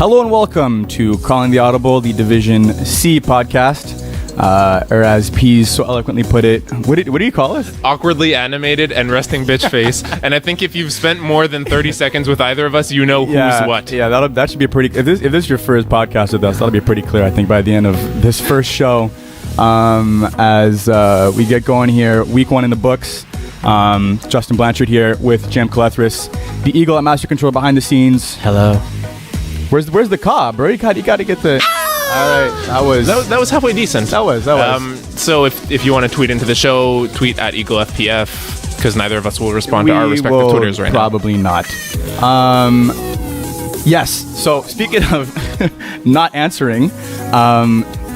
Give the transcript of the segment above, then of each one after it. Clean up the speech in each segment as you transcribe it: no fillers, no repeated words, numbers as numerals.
Hello and welcome to Calling the Audible, the Division C podcast, or as Pease so eloquently put it, what do you call it? Awkwardly animated and resting bitch face. And I think if you've spent more than 30 seconds with either of us, you know who's what. Yeah, that should be pretty. If this is your first podcast with us, that'll be pretty clear. I think by the end of this first show, as we get going here, week 1 in the books. Justin Blanchard here with Jam Calethris, the Eagle at Master Control behind the scenes. Hello. Where's the cob, bro? You got to get the. All right, that was halfway decent. That was. So if you want to tweet into the show, tweet at EagleFPF, because neither of us will respond to our respective Twitters right probably now. Probably not. Yes. So speaking of not answering,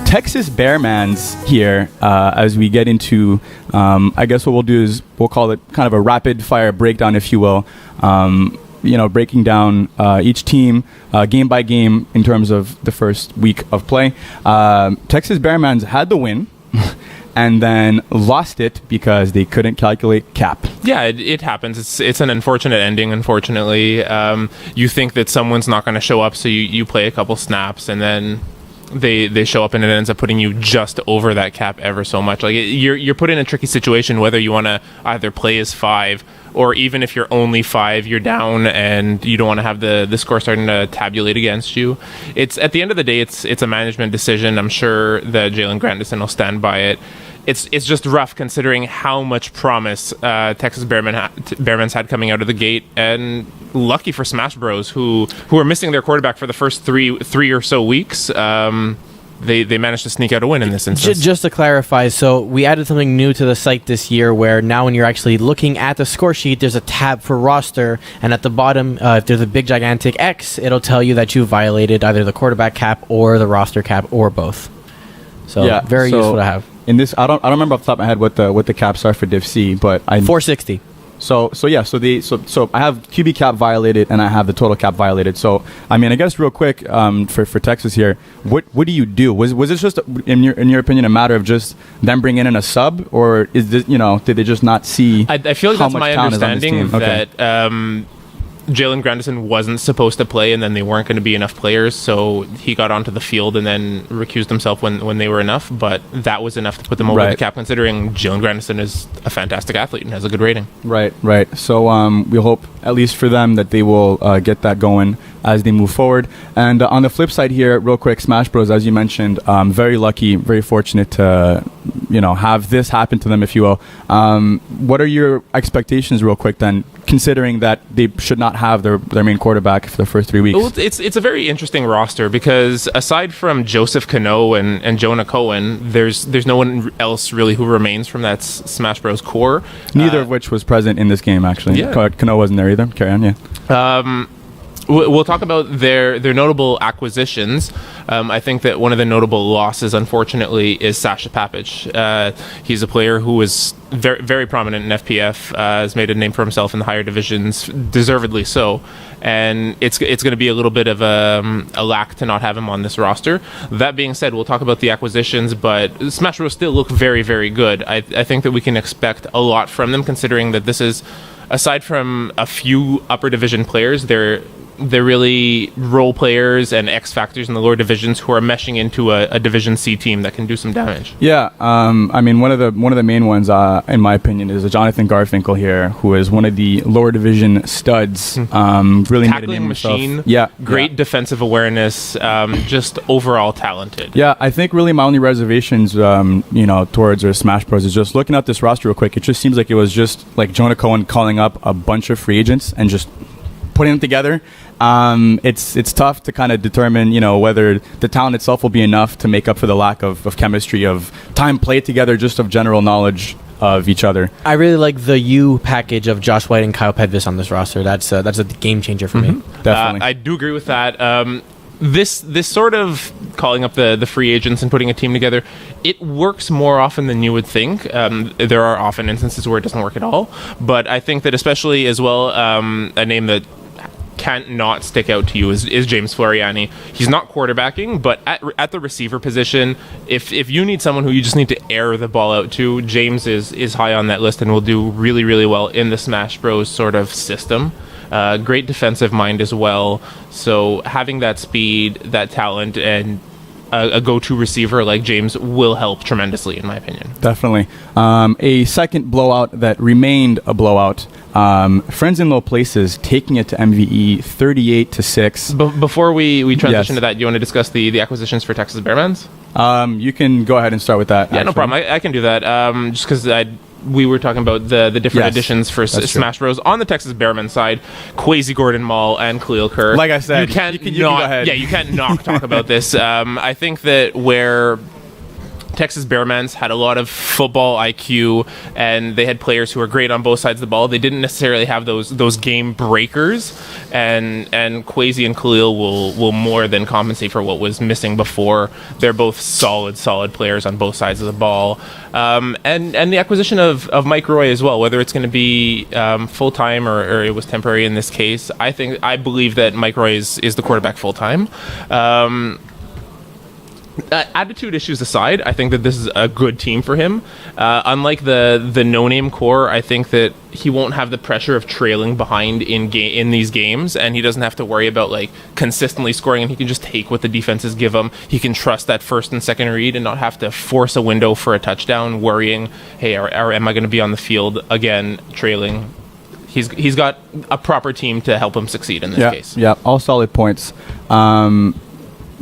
Texas BareManz here. As we get into, I guess what we'll do is we'll call it kind of a rapid fire breakdown, if you will. Breaking down each team game by game in terms of the first week of play. Texas BareManz had the win and then lost it because they couldn't calculate cap. Yeah, it happens. It's an unfortunate ending, unfortunately. You think that someone's not going to show up, so you play a couple snaps and then they show up and it ends up putting you just over that cap ever so much. Like you're put in a tricky situation whether you want to either play as 5 or even if you're only 5, you're down and you don't want to have the score starting to tabulate against you. It's at the end of the day, it's a management decision. I'm sure that Jalen Grandison will stand by it. It's just rough considering how much promise Texas BareManz had coming out of the gate, and lucky for Smash Bros, who are missing their quarterback for the first three or so weeks. They managed to sneak out a win in this instance. Just to clarify, so we added something new to the site this year where now when you're actually looking at the score sheet, there's a tab for roster, and at the bottom, if there's a big gigantic X, it'll tell you that you violated either the quarterback cap or the roster cap or both. So very useful to have. In this, I don't remember off the top of my head what the caps are for Div C, but I 460. So I have QB cap violated and I have the total cap violated. So I mean, I guess real quick for Texas here, what do you do? Was this just in your opinion a matter of just them bringing in a sub, or is this did they just not see? I feel like that's my understanding that Jalen Grandison wasn't supposed to play, and then they weren't going to be enough players, so he got onto the field and then recused himself when they were enough, but that was enough to put them over the cap, considering Jalen Grandison is a fantastic athlete and has a good rating. Right. So we hope, at least for them, that they will get that going as they move forward. And on the flip side here, real quick, Smash Bros, as you mentioned, very lucky, very fortunate to have this happen to them, if you will. What are your expectations, real quick, then, considering that they should not have their main quarterback for the first 3 weeks? Well, it's a very interesting roster because aside from Joseph Cano and Jonah Cohen, there's no one else really who remains from that Smash Bros core. Neither of which was present in this game, actually. Yeah. Cano wasn't there either. Carry on, yeah. We'll talk about their notable acquisitions. I think that one of the notable losses, unfortunately, is Sasha Papich. He's a player who was very, very prominent in FPF, has made a name for himself in the higher divisions, deservedly so. And it's going to be a little bit of a lack to not have him on this roster. That being said, we'll talk about the acquisitions, but Smash Bros still look very, very good. I think that we can expect a lot from them, considering that this is, aside from a few upper division players, they're really role players and X factors in the lower divisions who are meshing into a Division C team that can do some damage. Yeah, I mean one of the main ones, in my opinion, is Jonathan Garfinkel here, who is one of the lower division studs. Really tackling made a name machine. Himself. Yeah, great defensive awareness. Just overall talented. Yeah, I think really my only reservations, towards Smash Bros is just looking at this roster real quick. It just seems like it was just like Jonah Cohen calling up a bunch of free agents and just putting them together. It's tough to kind of determine, whether the talent itself will be enough to make up for the lack of chemistry, of time played together, just of general knowledge of each other. I really like the U package of Josh White and Kyle Pedvis on this roster. That's a game changer for me. Definitely. I do agree with that. This sort of calling up the free agents and putting a team together, it works more often than you would think. There are often instances where it doesn't work at all, but I think that especially as well, a name that can't not stick out to you is James Floriani. He's not quarterbacking, but at the receiver position, if you need someone who you just need to air the ball out to, James is high on that list and will do really, really well in the Smash Bros sort of system. Great defensive mind as well. So having that speed, that talent, and a go-to receiver like James will help tremendously, in my opinion. Definitely. A second blowout that remained a blowout. Friends in Low Places taking it to MVE 38-6. Before we transition Yes. to that, do you want to discuss the acquisitions for Texas BareManz? You can go ahead and start with that. Yeah, no problem. I can do that. Just because we were talking about the different Yes, additions for that's Smash Bros. On the Texas BareManz side, Quasi Gordon Mall and Khalil Kerr. Like I said, you can't you can go ahead. Yeah, you can't not talk about this. I think that where Texas BareManz had a lot of football IQ, and they had players who were great on both sides of the ball. They didn't necessarily have those game breakers, and Quasi and Khalil will more than compensate for what was missing before. They're both solid players on both sides of the ball, and the acquisition of Mike Roy as well. Whether it's going to be full time or it was temporary in this case, I believe that Mike Roy is the quarterback full time. Attitude issues aside, I think that this is a good team for him. Unlike the NoName core, I think that he won't have the pressure of trailing behind in these games, and he doesn't have to worry about like consistently scoring, and he can just take what the defenses give him. He can trust that first and second read and not have to force a window for a touchdown, worrying, hey, am I going to be on the field again trailing? He's got a proper team to help him succeed in this case. Yeah, all solid points.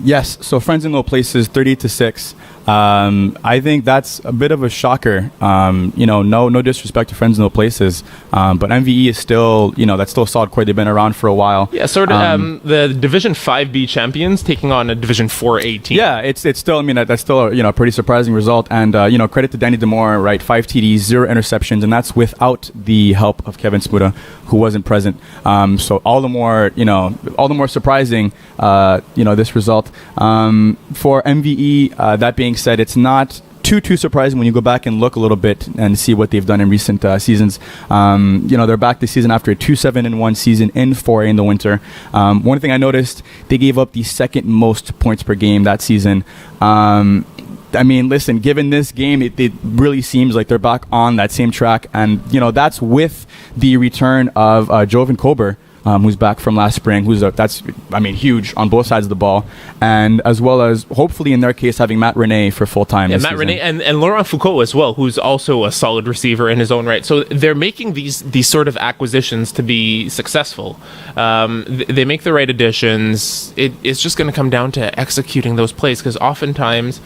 Yes, so Friends in Low Places, 38-6. I think that's a bit of a shocker. No disrespect to Friends in Low Places, but MVE is still, that's still a solid core. They've been around for a while. Yeah, sort of the Division 5B champions taking on a Division 4A team. Yeah, it's still, that's still a pretty surprising result. And, credit to Danny Demore, right? 5 TDs, 0 interceptions, and that's without the help of Kevin Smuda, who wasn't present. So all the more surprising, this result. For MVE, that being said, it's not too surprising when you go back and look a little bit and see what they've done in recent seasons. They're back this season after a 2-7-1 season in 4A in the winter. One thing I noticed, they gave up the second most points per game that season. Listen, given this game, it really seems like they're back on that same track. And, that's with the return of Jovan Kober, who's back from last spring, that's huge on both sides of the ball, and as well as hopefully in their case having Matt Rene for full time. Yeah, Matt Rene and Laurent Foucault as well, who's also a solid receiver in his own right. So they're making these sort of acquisitions to be successful. They make the right additions. It's just going to come down to executing those plays, because oftentimes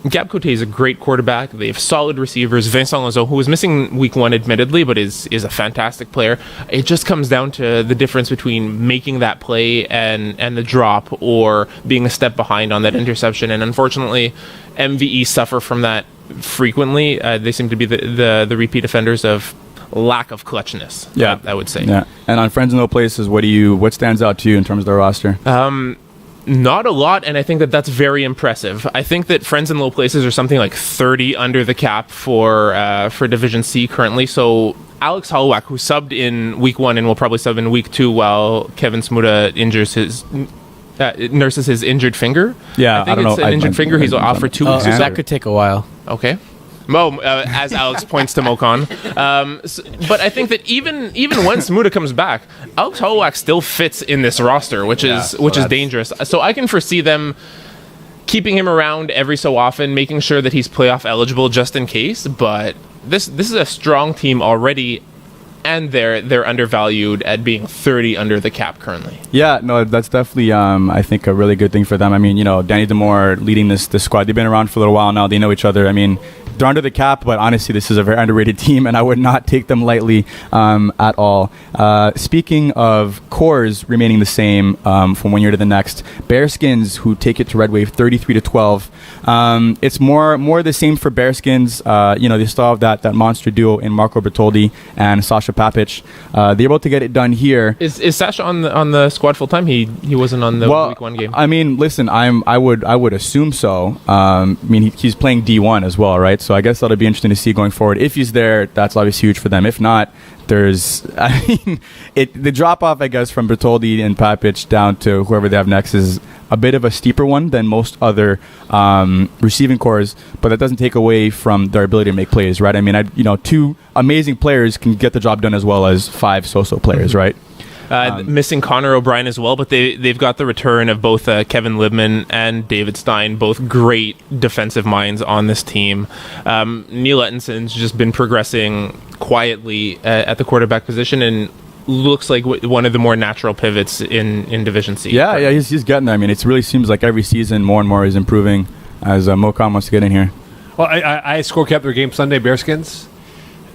Gab Cote is a great quarterback. They have solid receivers. Vincent Lazo, who was missing week 1 admittedly, but is a fantastic player. It just comes down to the difference between making that play and the drop, or being a step behind on that interception. And unfortunately, MVE suffer from that frequently. They seem to be the repeat offenders of lack of clutchness. Yeah, I would say. Yeah. And on Friends in Low Places, what stands out to you in terms of their roster? Not a lot, and I think that's very impressive. I think that Friends in Low Places are something like 30 under the cap for Division C currently. So Alex Holowak, who subbed in week 1 and will probably sub in week 2 while Kevin Smuda nurses his injured finger. Yeah, I think it's an injured finger. He's off for 2 weeks. That could take a while. Okay. As Alex points to Mocon. But I think that even when Smuda comes back, Alex Holowak still fits in this roster, which is dangerous. So I can foresee them keeping him around every so often, making sure that he's playoff eligible just in case. But this is a strong team already, and they're undervalued at being 30 under the cap currently. Yeah, no, that's definitely I think a really good thing for them. Danny Demore leading this squad. They've been around for a little while now. They know each other. They're under the cap, but honestly, this is a very underrated team, and I would not take them lightly at all. Speaking of cores remaining the same from one year to the next, BearSkins, who take it to Red Wave 33-12. It's more the same for BearSkins. They still have that monster duo in Marco Bertoldi and Sasha Papic. They're able to get it done here. Is Sasha on the squad full time? He wasn't on the week 1 game. Listen, I would assume so. He's playing D1 as well, right? So So I guess that'll be interesting to see going forward. If he's there, that's obviously huge for them. If not, the drop off, I guess, from Bertoldi and Papic down to whoever they have next is a bit of a steeper one than most other receiving cores, but that doesn't take away from their ability to make plays, right? I mean, two amazing players can get the job done as well as 5 so-so players, right? Missing Connor O'Brien as well, but they've got the return of both Kevin Libman and David Stein, both great defensive minds on this team. Neil Ettinson's just been progressing quietly at the quarterback position and looks like one of the more natural pivots in Division C. Yeah, he's getting there. I mean, it really seems like every season more and more he's improving as Mocon wants to get in here. Well, I score kept their game Sunday, BearSkins.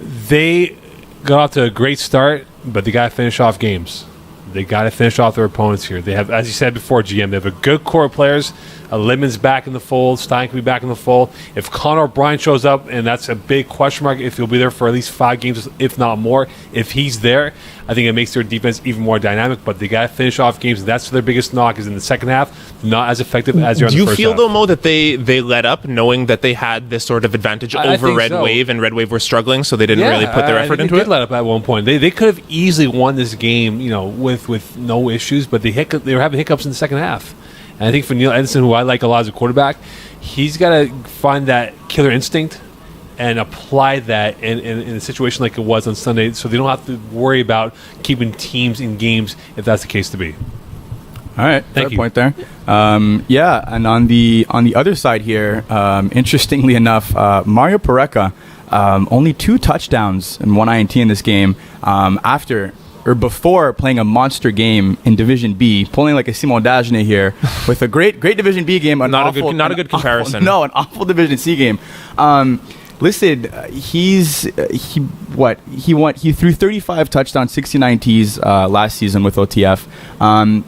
They got off to a great start, but they got to finish off games. They got to finish off their opponents here. They have, as you said before, GM, they have a good core of players. Lemmon's back in the fold. Stein can be back in the fold. If Connor O'Brien shows up, and that's a big question mark, if he'll be there for at least 5 games, if not more, if he's there, I think it makes their defense even more dynamic. But they got to finish off games. That's their biggest knock is in the second half, not as effective as they're in the first half. Do you feel, though, Mo, that they let up knowing that they had this sort of advantage over Red Wave, and Red Wave were struggling, so they didn't really put their effort into it? They did let up at one point. They could have easily won this game, with no issues, but they were having hiccups in the second half. And I think for Neil Edison, who I like a lot as a quarterback, he's got to find that killer instinct and apply that in a situation like it was on Sunday, so they don't have to worry about keeping teams in games if that's the case to be. All right, Thank you. Point there. And on the other side here, interestingly enough, Mario Pareca, only 2 touchdowns and 1 INT in this game before playing a monster game in Division B, pulling like a Simon Dagenet here with a great Division B game. Not a good comparison. An awful Division C game. Listen, he threw 35 touchdowns, 69 Ts last season with OTF.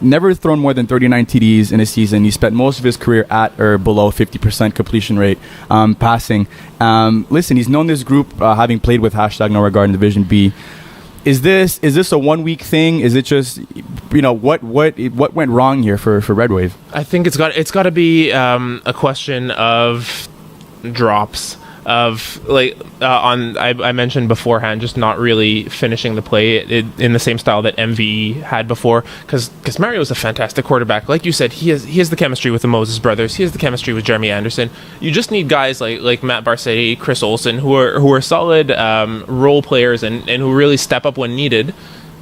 Never thrown more than 39 TDs in a season. He spent most of his career at or below 50% completion rate passing. Listen, he's known this group having played with #NoRegard in Division B. Is this a 1 week thing? Is it just what went wrong here for Red Wave? I think it's got to be a question of drops. I mentioned beforehand, just not really finishing the play in the same style that MVE had before, because Mario is a fantastic quarterback. Like you said, he has the chemistry with the Moses brothers. He has the chemistry with Jeremy Anderson. You just need guys like Matt Barsetti, Chris Olsen, who are solid role players and who really step up when needed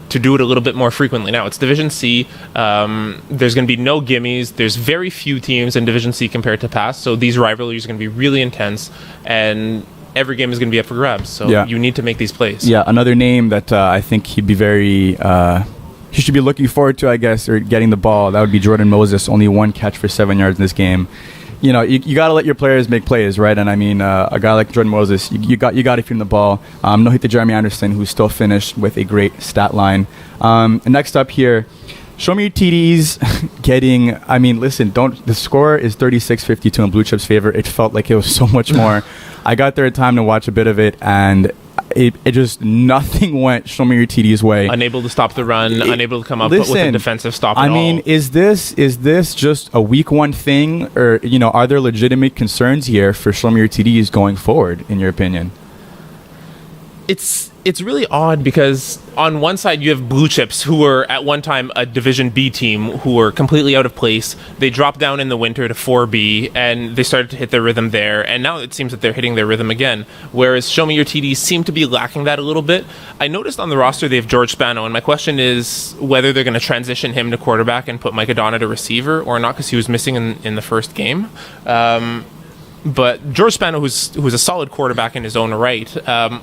to do it a little bit more frequently. Now, it's Division C. There's going to be no gimmies. There's very few teams in Division C compared to past, so these rivalries are going to be really intense, and every game is going to be up for grabs, so you need to make these plays. Yeah, another name that I think he'd be very... he should be looking forward to, I guess, or getting the ball, that would be Jordan Moses. Only 1 catch for 7 yards in this game. You got to let your players make plays, right? And I mean, a guy like Jordan Moses, you got to feed him the ball. No hit to Jeremy Anderson, who's still finished with a great stat line. And next up here, show me your TDs getting. I mean, listen, the score is 36-52 in Blue Chip's favor. It felt like it was so much more. I got there in time to watch a bit of it, and it just nothing went show me your TD's way. Unable to stop the run, unable to come up with a defensive stop at all. I mean, is this just a week 1 thing, or are there legitimate concerns here for show me your TDs going forward, in your opinion? It's really odd because on one side you have Blue Chips, who were at one time a Division B team, who were completely out of place. They dropped down in the winter to 4B, and they started to hit their rhythm there, and now it seems that they're hitting their rhythm again, whereas Show Me Your TDs seem to be lacking that a little bit. I noticed on the roster they have George Spano, and my question is whether they're going to transition him to quarterback and put Mike Adonna to receiver or not, because he was missing in the first game. But George Spano, who's a solid quarterback in his own right,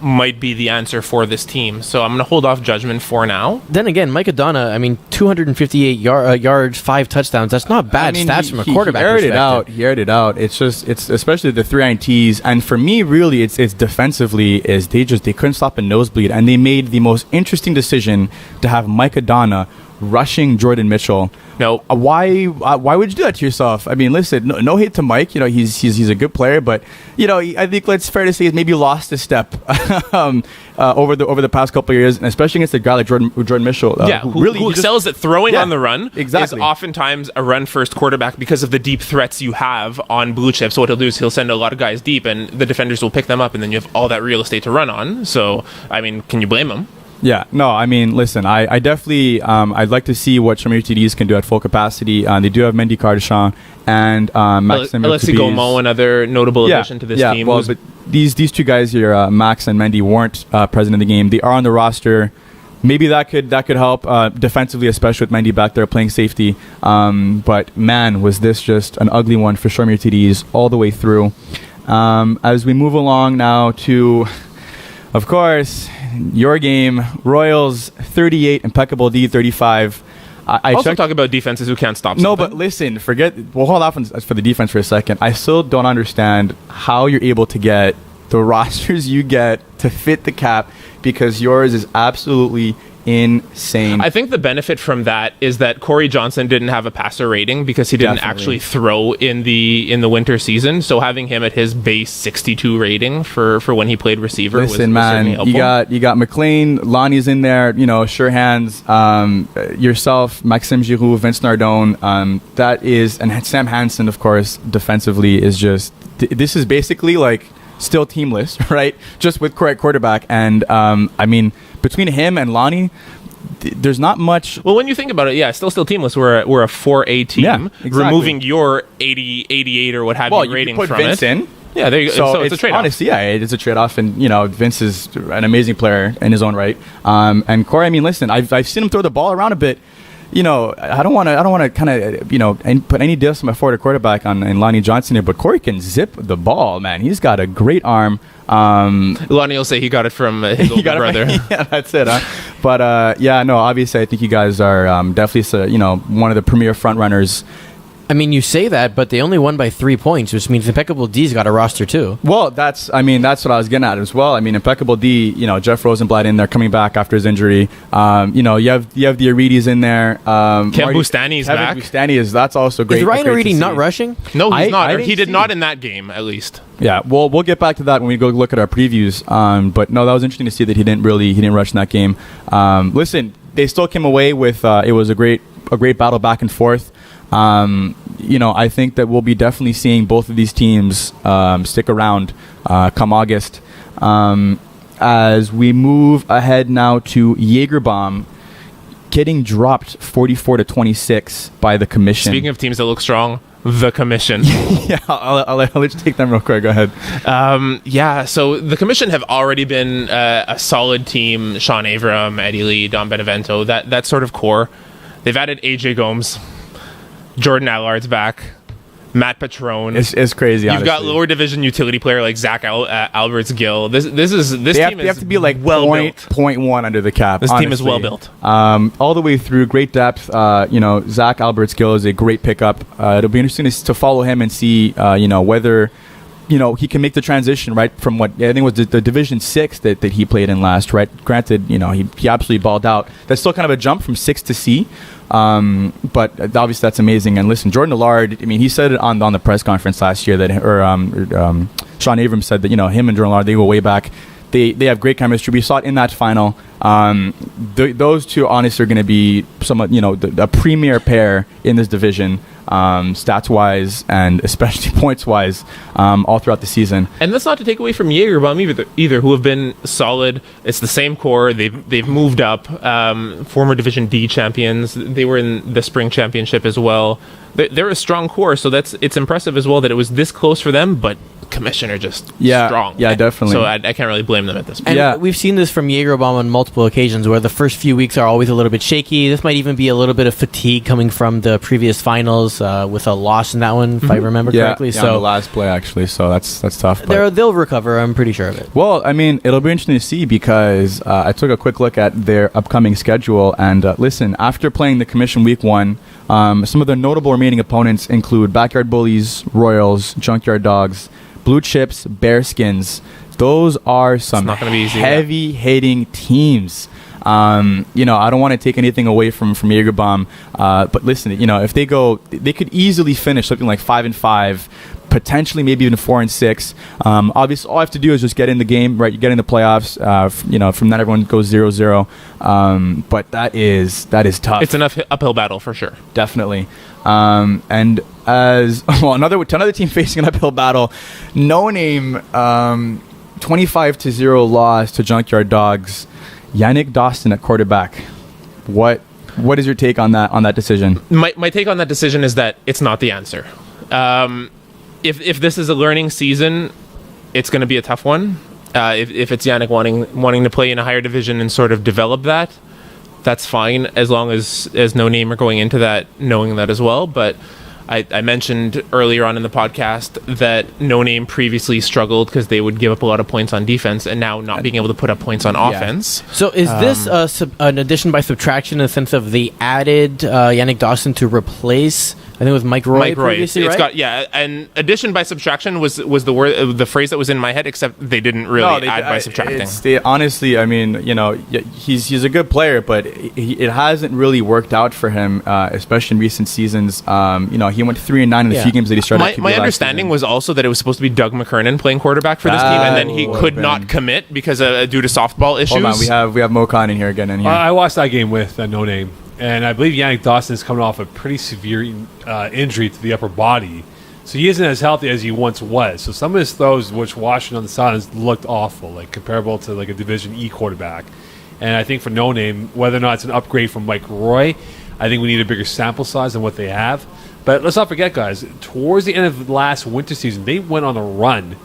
might be the answer for this team. So I'm going to hold off judgment for now. Then again, Mike Adonna, 258 yards, 5 touchdowns. That's not bad stats from a quarterback perspective. He aired it out. It's especially the 3 INTs. And for me, really, it's defensively is they couldn't stop a nosebleed. And they made the most interesting decision to have Mike Adonna rushing Jordan Mitchell. No. Why would you do that to yourself? I mean, listen, no hate to Mike. You know, he's a good player, but you know, I think it's fair to say he's maybe lost a step over the past couple of years, and especially against a guy like Jordan Mitchell. Who excels at throwing on the run. Exactly. Is oftentimes a run-first quarterback because of the deep threats you have on blue chips. So what he'll do is he'll send a lot of guys deep, and the defenders will pick them up, and then you have all that real estate to run on. So, I mean, can you blame him? Yeah, no, I mean, listen, I definitely, I'd like to see what Shamir TDs can do at full capacity. They do have Mendy Cardachon and Maxime Alexis Gaumont, another notable addition to this team. Well, but these two guys here, Max and Mendy, weren't present in the game. They are on the roster. Maybe that could help defensively, especially with Mendy back there playing safety. But man, was this just an ugly one for Shamir TDs all the way through. As we move along now to, of course, your game, Royals 38, Impeccable D 35. I also talk about defenses who can't stop. No, something. but listen, we'll hold off for the defense for a second. I still don't understand how you're able to get the rosters you get to fit the cap, because yours is absolutely insane. I think the benefit from that is that Corey Johnson didn't have a passer rating because he didn't actually throw in the winter season. So having him at his base 62 rating for when he played receiver was certainly helpful. You got McLean, Lonnie's in there, you know, sure hands, yourself, Maxime Giroux, Vince Nardone, that is, and Sam Hansen, of course, defensively is just, this is basically like still teamless, right? Just with correct quarterback. And I mean, between him and Lonnie, there's not much. Well, when you think about it, yeah, still teamless. We're a 4A team. Yeah, exactly. Removing your 80, 88 or what have you rating put from Vince it. in. Yeah, there you go. So it's a trade-off. Honestly, yeah, it's a trade-off, and you know, Vince is an amazing player in his own right. And Corey, I mean, listen, I've seen him throw the ball around a bit. You know, I don't want to kind of, you know, put any diss on my forward quarterback on Lonnie Johnson here, but Corey can zip the ball, man. He's got a great arm. Lonnie will say he got it from his older brother. Yeah, that's it, huh? But yeah, no, obviously, I think you guys are definitely, you know, one of the premier front runners. I mean, you say that, but they only won by 3 points, which means Impeccable D's got a roster too. Well, that's what I was getting at as well. I mean, Impeccable D, you know, Jeff Rosenblatt in there coming back after his injury. You know, you have the Aridis in there. Kevin Bustani's back. Bustani that's also great. Is Ryan Aridi not rushing? No, he's not. He did not in that game, at least. Yeah, well, we'll get back to that when we go look at our previews. But no, that was interesting to see that he didn't rush in that game. Listen, they still came away with it was a great battle back and forth. You know, I think that we'll be definitely seeing both of these teams stick around come August. As we move ahead now to Jagerbomb getting dropped 44-26 by the commission. Speaking of teams that look strong, the commission. Yeah, I'll let you take them real quick. Go ahead. Yeah, so the commission have already been a solid team. Sean Avram, Eddie Lee, Don Benevento, that sort of core. They've added AJ Gomes. Jordan Allard's back. Matt Patrone. It's crazy. You've got lower division utility player like Zach Alberts-Gill. This team they have to be like well built. 0.1 under the cap. This honestly. team is well built. All the way through, great depth. You know, Zach Alberts-Gill is a great pickup. It'll be interesting to follow him and see you know, whether he can make the transition, right, from what I think was the Division 6 that he played in last, right? Granted, you know, he absolutely balled out. That's still kind of a jump from 6 to C. But obviously that's amazing. And listen, Jordan Allard, I mean, he said it on the press conference last year that, Sean Abrams said that, you know, him and Jordan Allard, they go way back. They have great chemistry. We saw it in that final. Those two honestly are going to be somewhat, you know, a premier pair in this division, stats wise and especially points wise, all throughout the season. And that's not to take away from Jagerbomb either, who have been solid. It's the same core. They've moved up. Former Division D champions. They were in the spring championship as well. They're a strong core, so it's impressive as well that it was this close for them, but commissioner just strong. Yeah, definitely. So I can't really blame them at this point. And yeah. We've seen this from Jagerbomb on multiple occasions where the first few weeks are always a little bit shaky. This might even be a little bit of fatigue coming from the previous finals with a loss in that one, if I remember correctly. Yeah, so the last play actually, so that's tough. They'll recover, I'm pretty sure of it. Well, I mean, it'll be interesting to see because I took a quick look at their upcoming schedule, and listen, after playing the commission week 1, some of the notable remaining opponents include Backyard Bullies, Royals, Junkyard Dogs, Blue Chips, BearSkins. Those are some not gonna be easy, heavy-hitting teams. You know, I don't want to take anything away from Jagerbomb, but listen, you know, if they could easily finish something like 5-5, potentially maybe even 4-6. Obviously, all I have to do is just get in the game, right? You get in the playoffs. You know, from that everyone goes 0-0. But that is tough. It's an uphill battle for sure. Definitely. And as well, another team facing an uphill battle. NoName, 25-0 loss to Junkyard Dogs. Yannick Dawson at quarterback. What is your take on that decision? My take on that decision is that it's not the answer. If this is a learning season, it's going to be a tough one. If it's Yannick wanting to play in a higher division and sort of develop that, that's fine, as long as NoName are going into that knowing that as well. But I mentioned earlier on in the podcast that NoName previously struggled because they would give up a lot of points on defense, and now not being able to put up points on offense. So is this an addition by subtraction in the sense of they added Yannick Dawson to replace, I think it was Mike Roy previously, It's right? got and addition by subtraction was the word, the phrase that was in my head, except they didn't really add by subtracting. Honestly, I mean, you know, he's a good player, but it hasn't really worked out for him, especially in recent seasons. You know, he went 3-9 in the few games that he started. My understanding was also that it was supposed to be Doug McKernan playing quarterback for this team, and then he could not commit because due to softball issues. Hold on, we have Mo Khan in here again. I watched that game with NoName. And I believe Yannick Dawson is coming off a pretty severe injury to the upper body. So he isn't as healthy as he once was. So some of his throws, which watching on the sidelines, looked awful, like comparable to like a Division E quarterback. And I think for NoName, whether or not it's an upgrade from Mike Roy, I think we need a bigger sample size than what they have. But let's not forget, guys, towards the end of last winter season, they went on a run.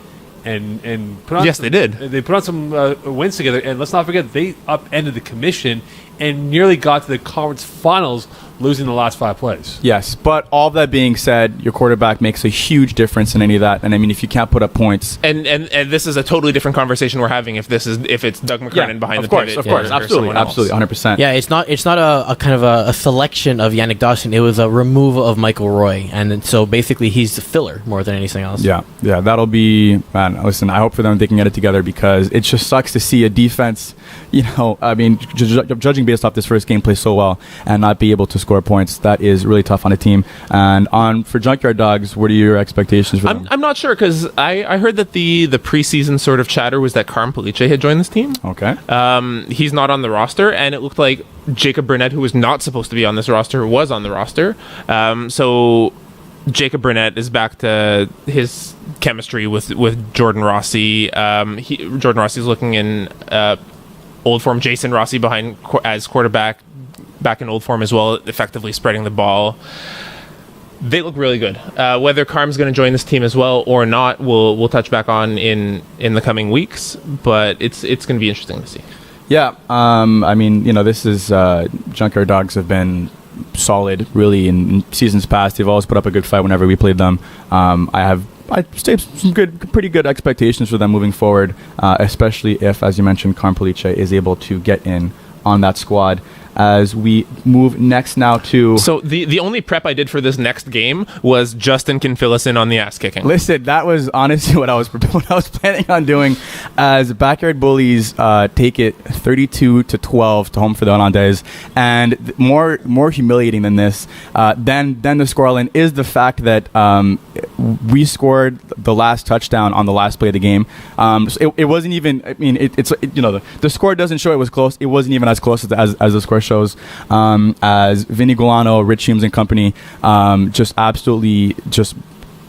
And put on they did. They put on some wins together. And let's not forget, they upended the commission and nearly got to the conference finals, losing the last 5 plays. Yes, but all that being said, your quarterback makes a huge difference in any of that. And I mean, if you can't put up points, and this is a totally different conversation we're having if it's Doug McKernan behind the pivot. Of course, absolutely, 100%. Yeah, it's not a kind of a selection of Yannick Dawson. It was a removal of Michael Roy, and so basically he's the filler more than anything else. Yeah, that'll be, man. Listen, I hope for them they can get it together, because it just sucks to see a defense. You know, I mean, judging based off this first game, play so well and not be able to score points. That is really tough on a team. And for Junkyard Dogs, what are your expectations for them? I'm not sure, because I heard that the preseason sort of chatter was that Carm Police had joined this team. Okay. He's not on the roster, and it looked like Jacob Burnett, who was not supposed to be on this roster, was on the roster. So Jacob Burnett is back to his chemistry with Jordan Rossi. Jordan Rossi's looking in old form. Jason Rossi behind as quarterback, back in old form as well, effectively spreading the ball. They look really good. Whether Carm's going to join this team as well or not, we'll touch back on in the coming weeks. But it's going to be interesting to see. Yeah, I mean, you know, this is Junkyard Dogs have been solid, really, in seasons past. They've always put up a good fight whenever we played them. I'd say some pretty good expectations for them moving forward, especially if, as you mentioned, Carm Police is able to get in on that squad. As we move next now to... So the only prep I did for this next game was Justin can fill us in on the ass kicking. Listen, that was honestly what I was planning on doing, as Backyard Bullies take it 32-12 to home for the Hollandaise. And more humiliating than this, than the scoreline, is the fact that we scored the last touchdown on the last play of the game. So it wasn't even... I mean, it's you know, the score doesn't show it was close. It wasn't even as close as the score shows, as Vinny Guilano, Rich Humes and company just absolutely just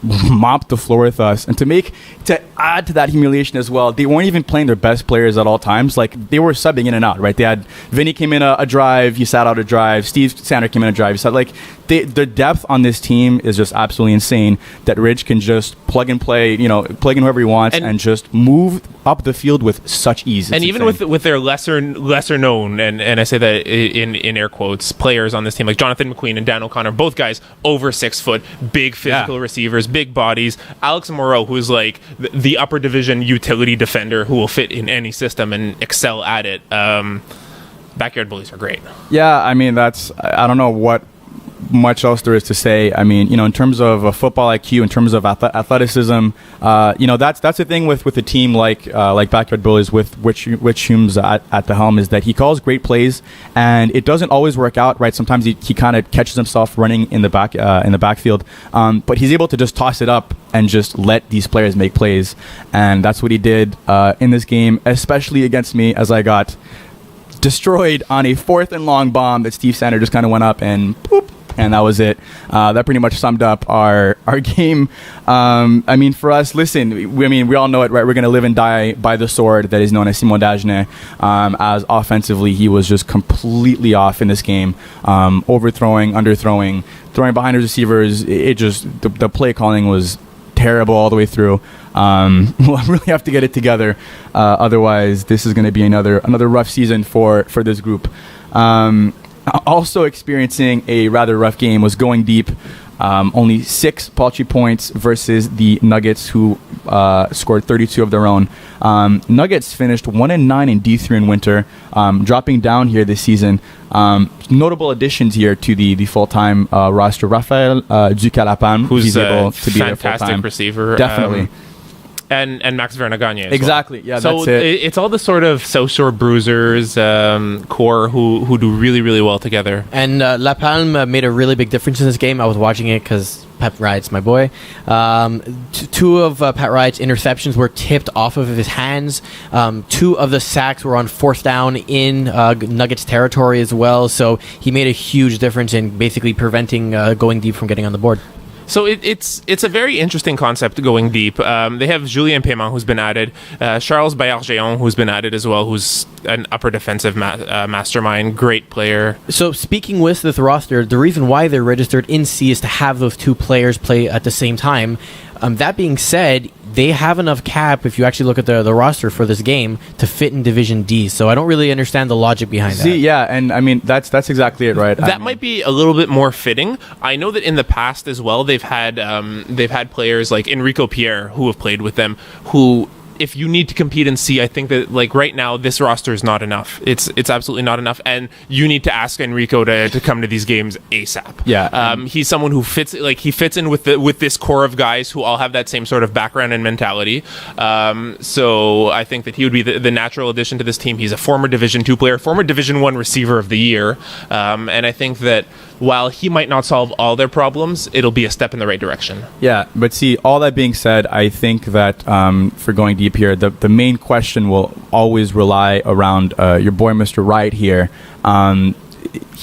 mopped the floor with us. And to add to that humiliation as well, they weren't even playing their best players at all times. Like, they were subbing in and out, right? They had Vinny came in a drive, he sat out a drive. Steve Sander came in a drive, he sat. Like, the depth on this team is just absolutely insane, that Rich can just plug and play, you know, plug in whoever he wants and just move up the field with such ease. And even with their lesser known, and I say that in air quotes, players on this team, like Jonathan McQueen and Dan O'Connor, both guys over 6 foot, big physical receivers, big bodies. Alex Moreau, who's like the upper division utility defender who will fit in any system and excel at it. Backyard Bullies are great. Yeah, I mean, I don't know much else there is to say. I mean, in terms of football IQ, in terms of athleticism, that's the thing with a team like Backyard Bullies with which Hume's at the helm, is that he calls great plays, and it doesn't always work out, right? Sometimes he kind of catches himself running in the backfield, but he's able to just toss it up and just let these players make plays, and that's what he did in this game, especially against me, as I got destroyed on a 4th and long bomb that Steve Sander just kind of went up and boop, and that was it. That pretty much summed up our game. I mean, for us, listen, we all know it, right? We're going to live and die by the sword that is known as Simon Dagenet. As offensively, he was just completely off in this game. Overthrowing, underthrowing, throwing behind his receivers. It just, the play calling was terrible all the way through. We'll really have to get it together. Otherwise, this is going to be another rough season for this group. Also experiencing a rather rough game was Going Deep. Only 6 paltry points versus the Nuggets, who scored 32 of their own. Nuggets finished 1-9 in D3 in winter, dropping down here this season. Notable additions here to the full-time roster. Raphael Ducalapam, who's able to be a fantastic receiver. Definitely. And Max Vernagagne as exactly. well. Yeah, so that's it. It's all the sort of South Shore Bruisers core who do really, really well together. And La Palme made a really big difference in this game. I was watching it because Pat Riot's my boy. Two of Pat Riot's interceptions were tipped off of his hands. 2 of the sacks were on 4th down in Nuggets territory as well. So he made a huge difference in basically preventing Going Deep from getting on the board. So it's a very interesting concept, Going Deep. They have Julien Paiement, who's been added, Charles Bayard-Géon, who's been added as well, who's an upper defensive mastermind, great player. So speaking with this roster, the reason why they're registered in C is to have those 2 players play at the same time. That being said, they have enough cap, if you actually look at the roster for this game, to fit in Division D. So I don't really understand the logic behind that. Yeah, and I mean, that's exactly it, right? That might be a little bit more fitting. I know that in the past as well, they've had players like Enrico Pierre who have played with them, who, if you need to compete in C, I think that like right now this roster is not enough. It's absolutely not enough, and you need to ask Enrico to come to these games ASAP. Yeah, he's someone who fits in with this core of guys who all have that same sort of background and mentality. So I think that he would be the natural addition to this team. He's a former Division 2 player, former Division 1 receiver of the year, and I think that while he might not solve all their problems, it'll be a step in the right direction. Yeah, but see, all that being said, I think that for Going Deep here, the main question will always rely around your boy Mr. Riot here.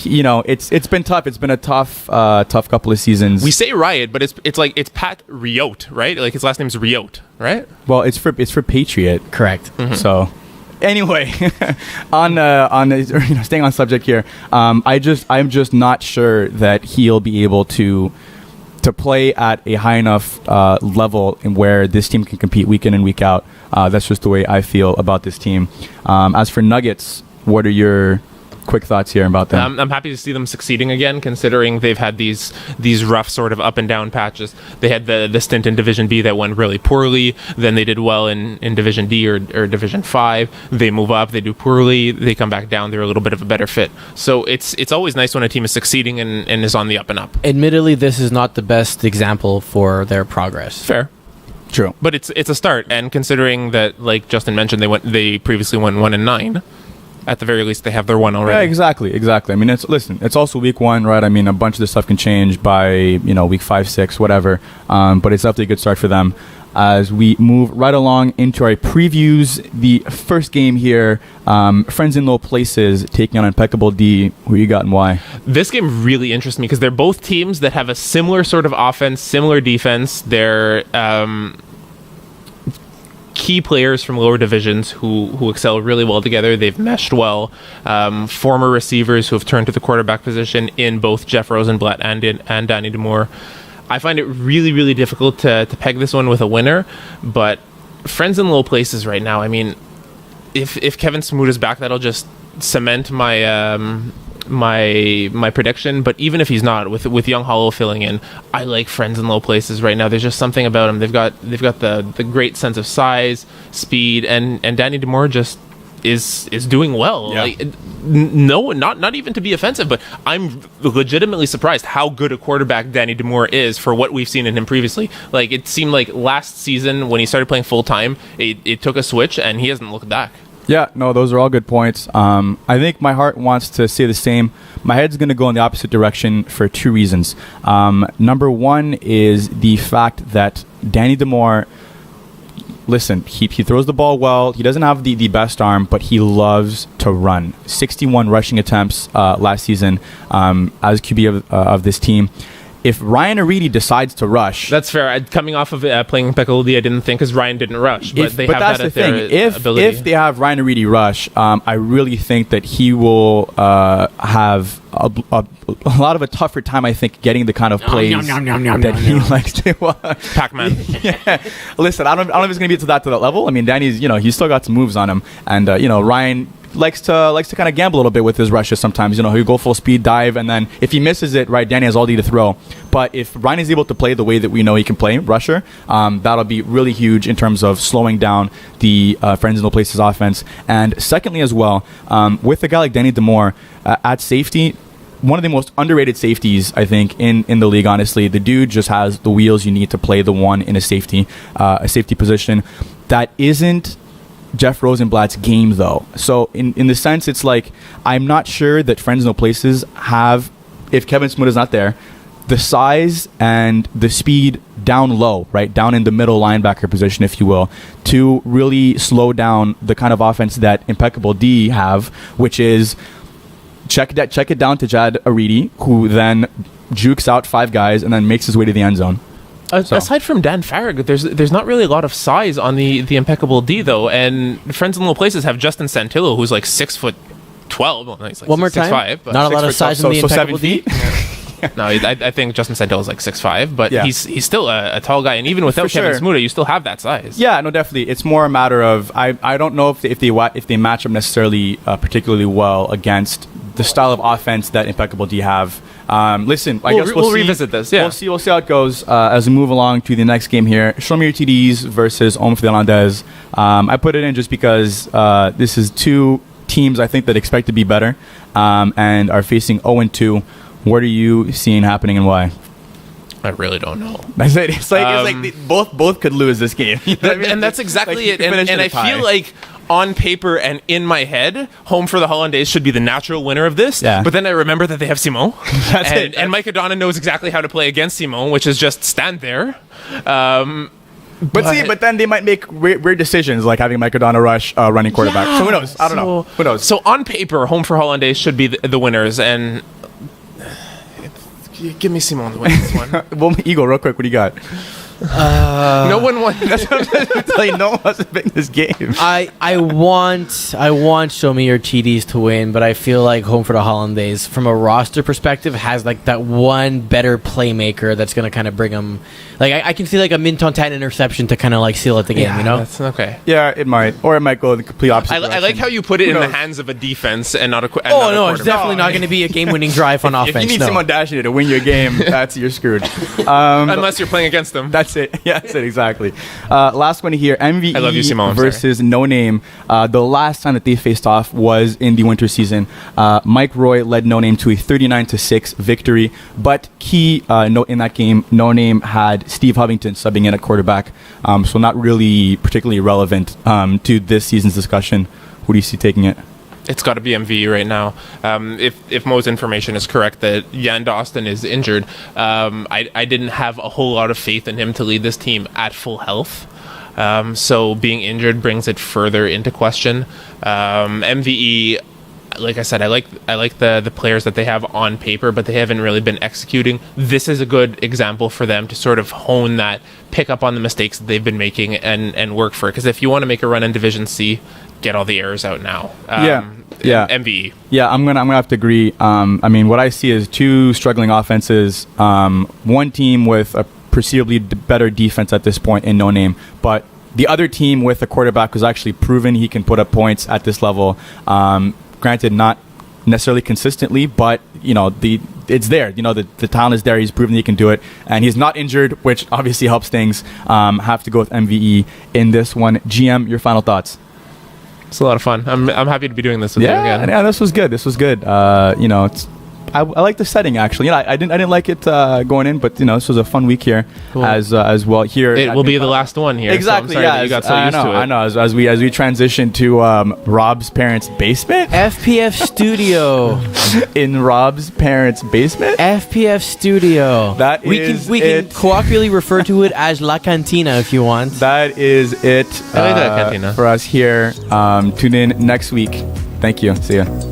It's been tough. It's been a tough couple of seasons. We say Riot, but it's Pat Riot, right? Like his last name's Riot, right? Well, it's for Patriot. Correct. Mm-hmm. So anyway, staying on subject here, I'm just not sure that he'll be able to play at a high enough level in where this team can compete week in and week out. That's just the way I feel about this team. As for Nuggets, what are your quick thoughts here about them? I'm happy to see them succeeding again, considering they've had these rough sort of up and down patches. They had the stint in Division B that went really poorly. Then they did well in Division D or Division 5. They move up, they do poorly, they come back down. They're a little bit of a better fit. So it's always nice when a team is succeeding and is on the up and up. Admittedly, this is not the best example for their progress. Fair. True. But it's a start, and considering that, like Justin mentioned, they previously went 1-9. At the very least, they have their one already. Yeah, exactly. I mean, it's also week 1, right? I mean, a bunch of this stuff can change by, week 5, 6, whatever. But it's definitely a good start for them. As we move right along into our previews, the first game here, Friends in Low Places taking on Impeccable D. Who you got and why? This game really interests me because they're both teams that have a similar sort of offense, similar defense. They're key players from lower divisions who excel really well together. They've meshed well. Former receivers who have turned to the quarterback position in both Jeff Rosenblatt and Danny Demore. I find it really, really difficult to peg this one with a winner, but Friends in Low Places right now, I mean, if Kevin Smoot is back, that'll just cement my my prediction. But even if he's not, with Young Hollow filling in, I like Friends in Low Places right now. There's just something about them. They've got the great sense of size, speed, and Danny Demore just is doing well. Yeah. Like, no, not even to be offensive, but I'm legitimately surprised how good a quarterback Danny Demore is for what we've seen in him previously. Like, it seemed like last season when he started playing full time, it took a switch, and he hasn't looked back. Yeah, no, those are all good points. I think my heart wants to say the same. My head's going to go in the opposite direction for two reasons. Number one is the fact that Danny Demore, listen, he throws the ball well. He doesn't have the best arm, but he loves to run. 61 rushing attempts last season as QB of this team. If Ryan Aridi decides to rush... That's fair. Coming off of playing Impeccable D, I didn't think because Ryan didn't rush. But they have that's that the at thing. their ability. If they have Ryan Aridi rush, I really think that he will have a lot of a tougher time, I think, getting the kind of plays that he likes to... Pac-Man. Yeah. Listen, I don't know if it's going to be to that level. I mean, Danny's, he's still got some moves on him. And, Ryan... likes to kind of gamble a little bit with his rushes sometimes. He'll go full speed dive, and then if he misses it, right, Danny has all D to throw. But if Ryan is able to play the way that we know he can play, rusher, that'll be really huge in terms of slowing down the Friends in No Places offense. And secondly as well, with a guy like Danny Demore at safety, one of the most underrated safeties, I think, in the league, honestly. The dude just has the wheels you need to play the one in a safety position. That isn't Jeff Rosenblatt's game, though. So in the sense, it's like, I'm not sure that Friends No Places have, if Kevin Smoot is not there, the size and the speed down low, right, down in the middle linebacker position, if you will, to really slow down the kind of offense that Impeccable D have, which is check it down to Jad Aridi, who then jukes out five guys and then makes his way to the end zone. Aside from Dan Farragut, there's not really a lot of size on the Impeccable D, though. And Friends in Little Places have Justin Santillo, who's like 6'12". Well, he's like One more time. 6'5", but not a lot of size in the Impeccable D. No, I think Justin Santillo is like 6'5", but yeah. he's still a tall guy. And even without Kevin Smoota, you still have that size. Yeah, no, definitely. It's more a matter of I don't know if they match up necessarily particularly well against the style of offense that Impeccable D have. Listen, I guess we'll revisit this. Yeah, we'll see how it goes as we move along to the next game here. Show me your TDs versus Home for the Hollandaise. I put it in just because this is two teams I think that expect to be better and are facing 0-2. What are you seeing happening and why? I really don't know. It's like they both could lose this game. You know what I mean? And that's exactly like, it. And I feel like on paper and in my head, Home for the Hollandaise should be the natural winner of this. Yeah. But then I remember that they have Simon. That's it. And Mike Adonna knows exactly how to play against Simon, which is just stand there. But then they might make weird decisions, like having Mike Adonna rush running quarterback. Yeah, so who knows? I don't know. Who knows? So on paper, Home for Hollandaise should be the winners. And give me Simon to win this one. Well, Eagle, real quick, what do you got? No one won. That's what I'm telling you. No one wants to pick this game. I want Show Me Your TDs to win, but I feel like Home for the Hollandaise, from a roster perspective, has like that one better playmaker that's going to kind of bring them. Like I can see like a Mintontan interception to kind of like seal it the game. That's okay. Yeah, it might, or it might go the complete opposite. I like how you put it in the hands of a defense and not a. It's definitely not going to be a game-winning drive on offense. If you need someone dashing to win your game, you're screwed. Unless you're playing against them. That's it. Yeah, that's it, exactly. Last one here, MVE I love you, Simone, versus NoName. The last time that they faced off was in the winter season. Mike Roy led NoName to a 39-6 victory, but key in that game, NoName had Steve Hovington subbing in at quarterback, so not really particularly relevant to this season's discussion. Who do you see taking it? It's got to be MVE right now. If Mo's information is correct that Jan Dawson is injured, I didn't have a whole lot of faith in him to lead this team at full health. So being injured brings it further into question. MVE, like I said, I like the players that they have on paper, but they haven't really been executing. This is a good example for them to sort of hone that, pick up on the mistakes that they've been making, and work for it. Because if you want to make a run in Division C, get all the errors out now. MVE. Yeah, I'm gonna have to agree. I mean, what I see is two struggling offenses. One team with a perceivably better defense at this point in NoName, but the other team with a quarterback who's actually proven he can put up points at this level. Granted, not necessarily consistently, but it's there. The talent is there. He's proven he can do it, and he's not injured, which obviously helps things. Have to go with MVE in this one. GM, your final thoughts? It's a lot of fun. I'm happy to be doing this with you again. Yeah, this was good. It's I like the setting actually. I didn't like it going in, but this was a fun week here as well. Here it will be the last one here. Exactly. So I'm sorry that you got so used to it. I know. As we transition to Rob's parents' basement. FPF Studio. In Rob's parents' basement. FPF Studio. That we can colloquially refer to it as La Cantina if you want. That is it I like that cantina. for us here. Tune in next week. Thank you. See ya.